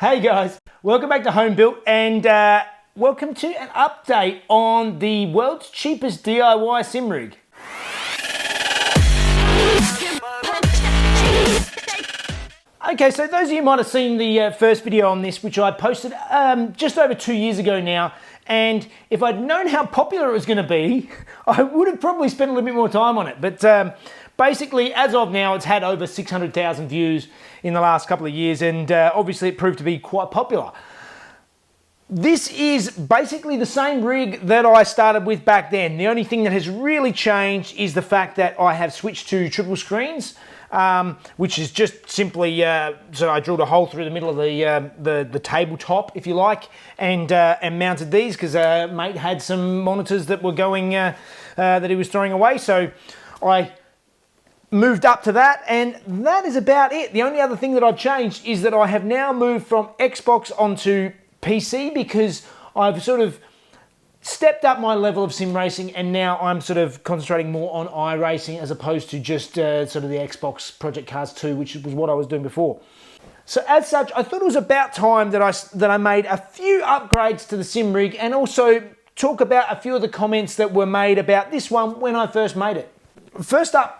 Hey guys, welcome back to Home Built and welcome to an update on the world's cheapest DIY sim rig. Okay, so those of you might have seen the first video on this, which I posted just over 2 years ago now, and if I'd known how popular it was going to be, I would have probably spent a little bit more time on it. But basically, as of now, it's had over 600,000 views in the last couple of years, and obviously it proved to be quite popular. This is basically the same rig that I started with back then. The only thing that has really changed is the fact that I have switched to triple screens, which is just simply, so I drilled a hole through the middle of the tabletop, if you like, and mounted these because mate had some monitors that were going, that he was throwing away. So I moved up to that, and that is about it. The only other thing that I've changed is that I have now moved from Xbox onto PC because I've sort of stepped up my level of sim racing, and now I'm sort of concentrating more on iRacing as opposed to just sort of the Xbox Project Cars 2, which was what I was doing before. So as such, I thought it was about time that I made a few upgrades to the sim rig and also talk about a few of the comments that were made about this one when I first made it. First up,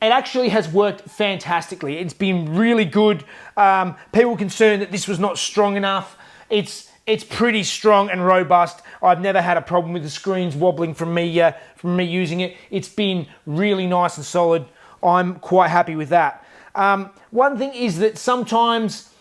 it actually has worked fantastically. It's been really good. People were concerned that this was not strong enough. It's pretty strong and robust. I've never had a problem with the screens wobbling from me using it. It's been really nice and solid. I'm quite happy with that. One thing is that sometimes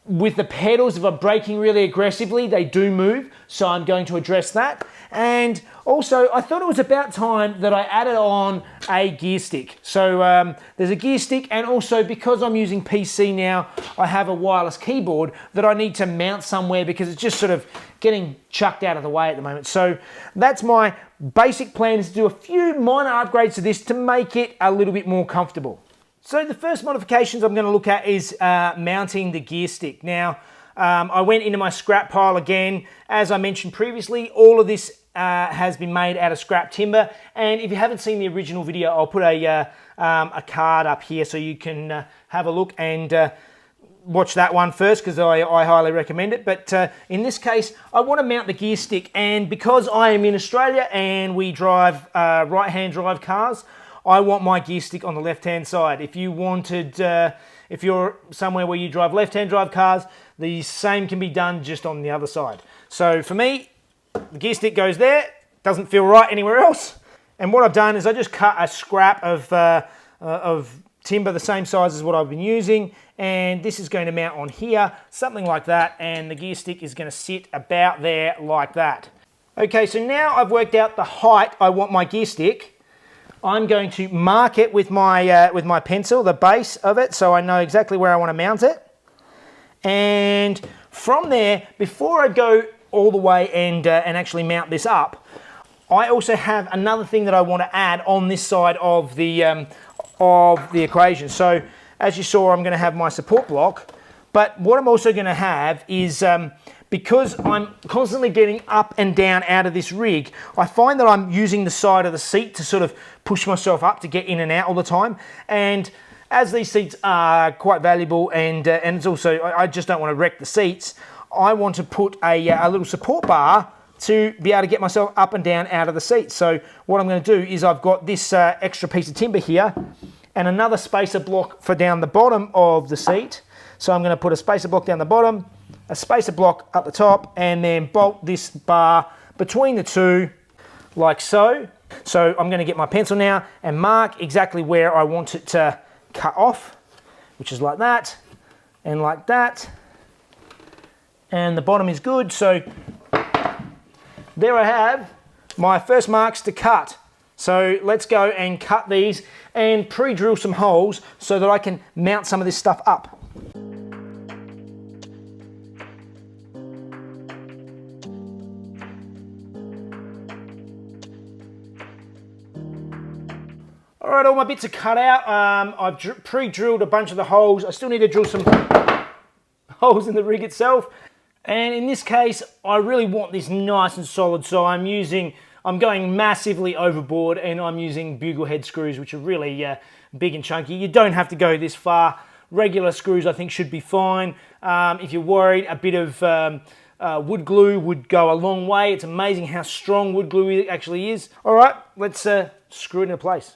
with the pedals, if I'm braking really aggressively, they do move. So I'm going to address that. And also, I thought it was about time that I added on a gear stick. So there's a gear stick, and also because I'm using PC now, I have a wireless keyboard that I need to mount somewhere because it's just sort of getting chucked out of the way at the moment. So that's my basic plan, is to do a few minor upgrades to this to make it a little bit more comfortable. So the first modifications I'm going to look at is mounting the gear stick. Now, I went into my scrap pile again. As I mentioned previously, all of this has been made out of scrap timber. And if you haven't seen the original video, I'll put a card up here so you can have a look and watch that one first, because I highly recommend it. But in this case, I want to mount the gear stick. And because I am in Australia and we drive right-hand drive cars, I want my gear stick on the left-hand side. If you wanted, if you're somewhere where you drive left-hand drive cars, the same can be done just on the other side. So for me, the gear stick goes there, doesn't feel right anywhere else. And what I've done is I just cut a scrap of timber the same size as what I've been using, and this is going to mount on here, something like that, and the gear stick is going to sit about there like that. Okay, so now I've worked out the height I want my gear stick. I'm going to mark it with my pencil, the base of it, so I know exactly where I want to mount it. And from there, before I go all the way and actually mount this up, I also have another thing that I want to add on this side of the equation. So as you saw, I'm going to have my support block, but what I'm also going to have is, because I'm constantly getting up and down out of this rig, I find that I'm using the side of the seat to sort of push myself up to get in and out all the time. And as these seats are quite valuable, and it's also, I just don't want to wreck the seats, I want to put a little support bar to be able to get myself up and down out of the seat. So what I'm going to do is I've got this extra piece of timber here and another spacer block for down the bottom of the seat. So I'm going to put a spacer block down the bottom, a spacer block up the top, and then bolt this bar between the two like so. So I'm going to get my pencil now and mark exactly where I want it to cut off, which is like that and like that. And the bottom is good. So there I have my first marks to cut. So let's go and cut these and pre-drill some holes so that I can mount some of this stuff up. All right, all my bits are cut out. I've pre-drilled a bunch of the holes. I still need to drill some holes in the rig itself. And in this case, I really want this nice and solid, so I'm going massively overboard, and I'm using bugle head screws, which are really big and chunky. You don't have to go this far. Regular screws I think should be fine. If you're worried, a bit of wood glue would go a long way. It's amazing how strong wood glue actually is. All right, let's screw it into place.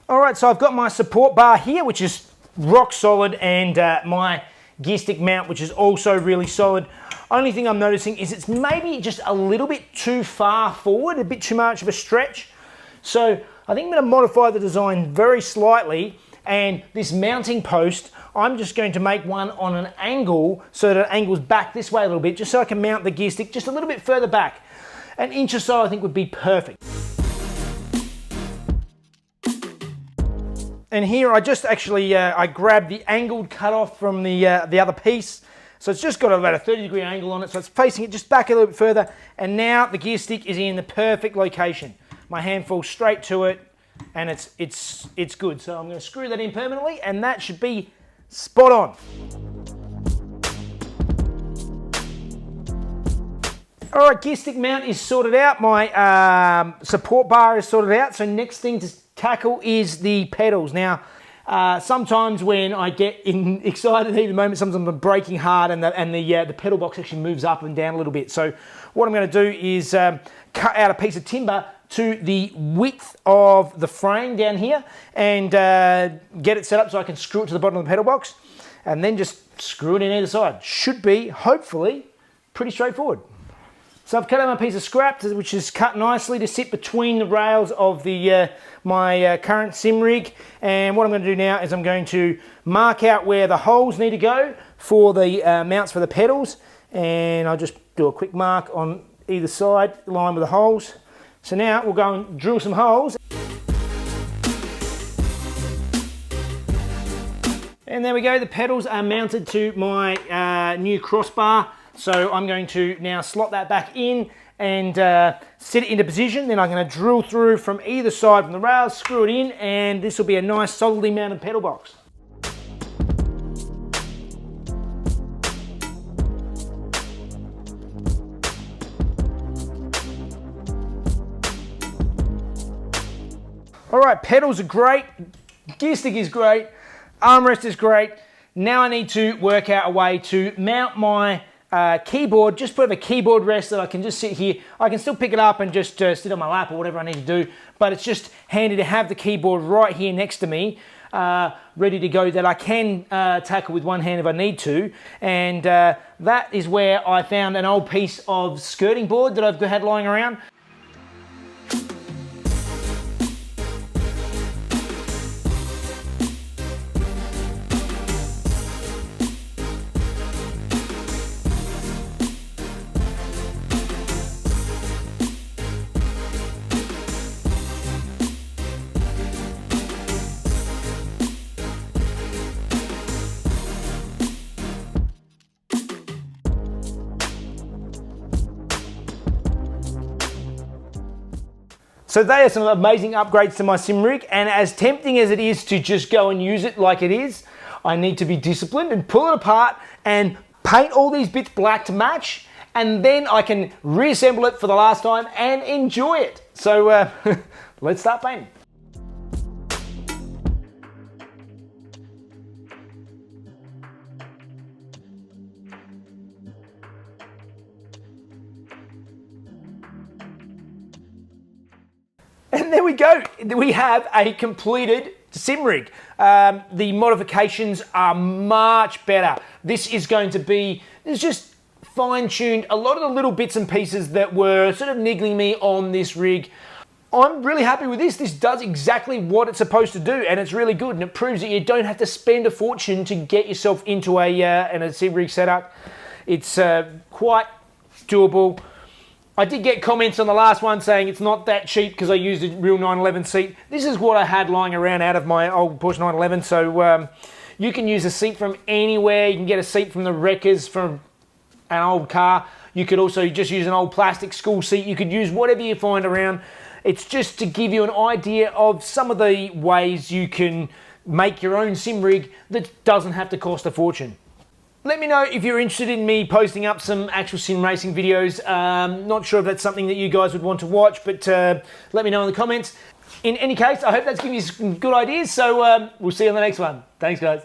All right, so I've got my support bar here, which is rock solid, and my gear stick mount, which is also really solid. Only thing I'm noticing is it's maybe just a little bit too far forward, a bit too much of a stretch. So I think I'm going to modify the design very slightly, and this mounting post, I'm just going to make one on an angle so that it angles back this way a little bit, just so I can mount the gear stick just a little bit further back. An inch or so I think would be perfect. And here I just actually, I grabbed the angled cutoff from the other piece. So it's just got about a 30-degree angle on it, so it's facing it just back a little bit further. And now the gear stick is in the perfect location. My hand falls straight to it, and it's good. So I'm going to screw that in permanently, and that should be spot on. All right, gear stick mount is sorted out. My support bar is sorted out. So next thing to tackle is the pedals. Now, sometimes when I get excited in the moment, sometimes I'm braking hard, and the pedal box actually moves up and down a little bit. So what I'm going to do is cut out a piece of timber to the width of the frame down here, and get it set up so I can screw it to the bottom of the pedal box, and then just screw it in either side. Should be, hopefully, pretty straightforward. So I've cut out my piece of scrap, which is cut nicely to sit between the rails of the my current sim rig. And what I'm going to do now is I'm going to mark out where the holes need to go for the mounts for the pedals. And I'll just do a quick mark on either side, line with the holes. So now we'll go and drill some holes. And there we go, the pedals are mounted to my new crossbar. So I'm going to now slot that back in and set it into position. Then I'm going to drill through from either side from the rails, screw it in, and this will be a nice solidly mounted pedal box. All right, pedals are great, gear stick is great, armrest is great. Now I need to work out a way to mount my keyboard, just put a keyboard rest that I can just sit here. I can still pick it up and just sit on my lap or whatever I need to do, but it's just handy to have the keyboard right here next to me, ready to go, that I can tackle with one hand if I need to. And that is where I found an old piece of skirting board that I've had lying around. So they are some amazing upgrades to my sim rig, and as tempting as it is to just go and use it like it is, I need to be disciplined and pull it apart and paint all these bits black to match, and then I can reassemble it for the last time and enjoy it. So let's start painting. And there we go. We have a completed sim rig. The modifications are much better. This is going to be, it's just fine-tuned a lot of the little bits and pieces that were sort of niggling me on this rig. I'm really happy with this. This does exactly what it's supposed to do, and it's really good, and it proves that you don't have to spend a fortune to get yourself into a sim rig setup. It's quite doable. I did get comments on the last one saying it's not that cheap because I used a real 911 seat. This is what I had lying around out of my old Porsche 911, so you can use a seat from anywhere. You can get a seat from the wreckers from an old car. You could also just use an old plastic school seat. You could use whatever you find around. It's just to give you an idea of some of the ways you can make your own sim rig that doesn't have to cost a fortune. Let me know if you're interested in me posting up some actual sim racing videos. Not sure if that's something that you guys would want to watch, but let me know in the comments. In any case, I hope that's given you some good ideas, so we'll see you on the next one. Thanks, guys.